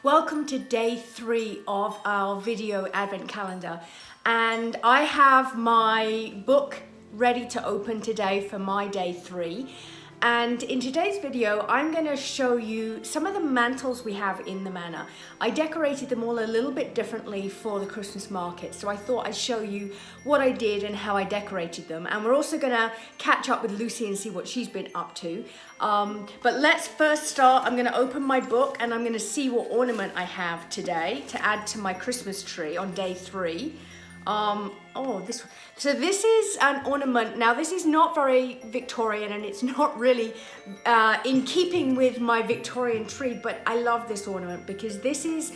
Welcome to day 3 of our video advent calendar, and I have my book ready to open today for my day 3. And in today's video, I'm going to show you some of the mantles we have in the manor. I decorated them all a little bit differently for the Christmas market, so I thought I'd show you what I did and how I decorated them. And we're also going to catch up with Lucy and see what she's been up to. But let's first start. I'm going to open my book and I'm going to see what ornament I have today to add to my Christmas tree on day 3. So this is an ornament. Now this is not very Victorian and it's not really in keeping with my Victorian tree, but I love this ornament because this is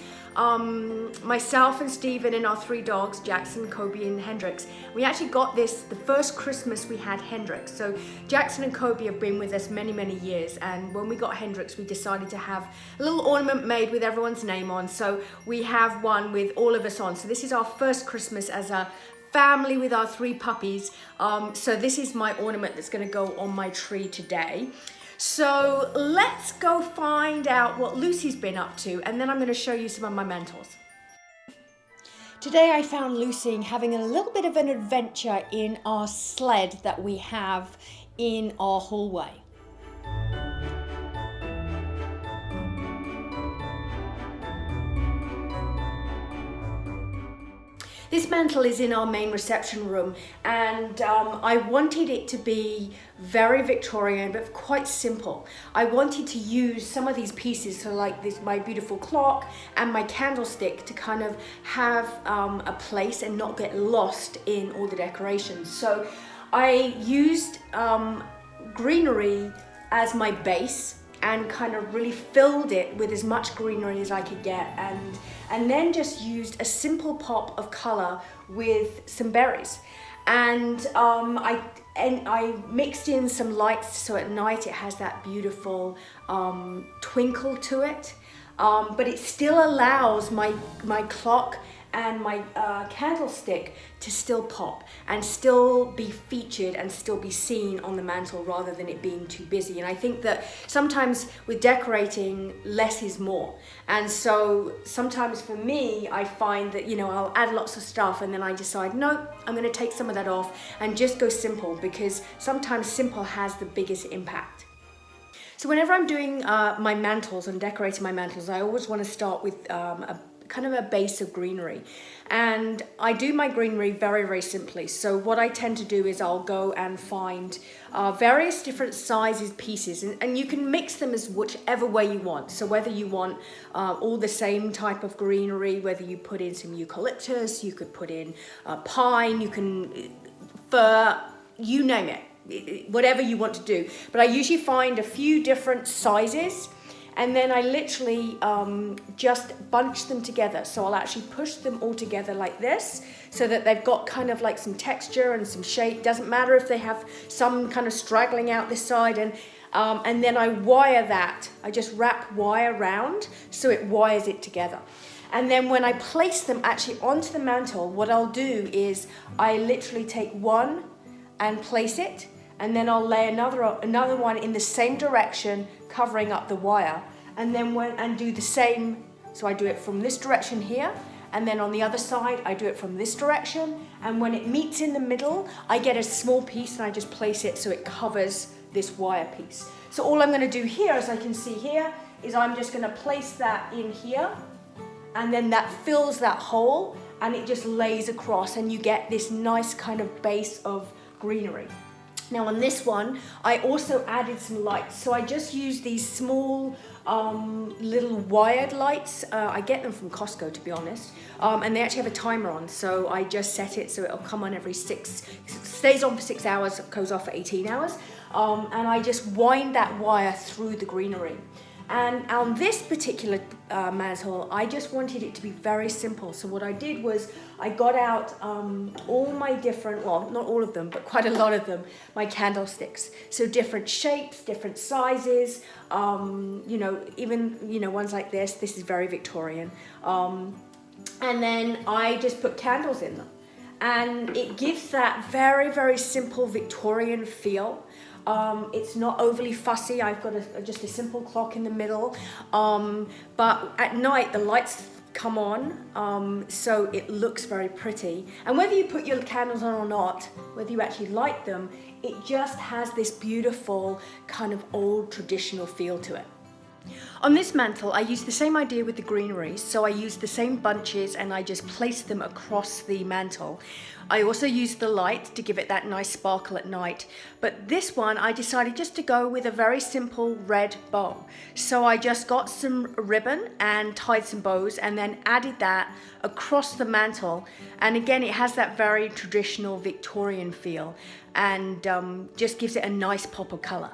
myself and Stephen and our 3 dogs, Jackson, Kobe and Hendrix. We actually got this the first Christmas we had Hendrix. So Jackson and Kobe have been with us many, many years, and when we got Hendrix we decided to have a little ornament made with everyone's name on. So we have one with all of us on. So this is our first Christmas as a family with our 3 puppies. So this is my ornament that's going to go on my tree today. So let's go find out what Lucy's been up to, and then I'm going to show you some of my mantles. Today I found Lucy having a little bit of an adventure in our sled that we have in our hallway. This mantle is in our main reception room, and I wanted it to be very Victorian but quite simple. I wanted to use some of these pieces, so like this, my beautiful clock and my candlestick, to kind of have a place and not get lost in all the decorations. So I used greenery as my base and kind of really filled it with as much greenery as I could get, and then just used a simple pop of color with some berries. And I mixed in some lights so at night it has that beautiful twinkle to it, but it still allows my clock and my candlestick to still pop and still be featured and still be seen on the mantle rather than it being too busy. And I think that sometimes with decorating, less is more. And so sometimes for me, I find that, I'll add lots of stuff and then I decide, no, I'm gonna take some of that off and just go simple, because sometimes simple has the biggest impact. So whenever I'm doing my mantles and decorating my mantles, I always want to start with kind of a base of greenery, and I do my greenery very, very simply. So what I tend to do is I'll go and find various different sizes pieces, and you can mix them as whichever way you want. So whether you want all the same type of greenery, whether you put in some eucalyptus, you could put in pine, you can fir, you name it, whatever you want to do. But I usually find a few different sizes, and then I literally just bunch them together. So I'll actually push them all together like this, so that they've got kind of like some texture and some shape. Doesn't matter if they have some kind of straggling out this side. And then I wire that. I just wrap wire around so it wires it together. And then when I place them actually onto the mantle, what I'll do is I literally take one and place it, and then I'll lay another one in the same direction, covering up the wire, and then and do the same. So I do it from this direction here, and then on the other side I do it from this direction, and when it meets in the middle I get a small piece and I just place it so it covers this wire piece. So all I'm going to do here, as I can see here, is I'm just going to place that in here, and then that fills that hole and it just lays across, and you get this nice kind of base of greenery. Now on this one, I also added some lights. So I just used these small little wired lights. I get them from Costco, to be honest. And they actually have a timer on. So I just set it so it'll come on every stays on for 6 hours, goes off for 18 hours. And I just wind that wire through the greenery. And on this particular mantle, I just wanted it to be very simple. So what I did was I got out all my different, well, not all of them, but quite a lot of them, my candlesticks. So different shapes, different sizes, even, ones like this. This is very Victorian. And then I just put candles in them. and it gives that very, very simple Victorian feel. It's not overly fussy. I've got just a simple clock in the middle, but at night the lights come on, so it looks very pretty. And whether you put your candles on or not, whether you actually light them, it just has this beautiful kind of old traditional feel to it. On this mantle, I used the same idea with the greenery, so I used the same bunches and I just placed them across the mantle. I also used the light to give it that nice sparkle at night, but this one I decided just to go with a very simple red bow. So I just got some ribbon and tied some bows and then added that across the mantle, and again it has that very traditional Victorian feel and just gives it a nice pop of colour.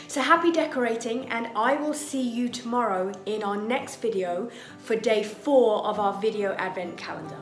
So happy decorating, and I will see you tomorrow in our next video for day 4 of our video advent calendar.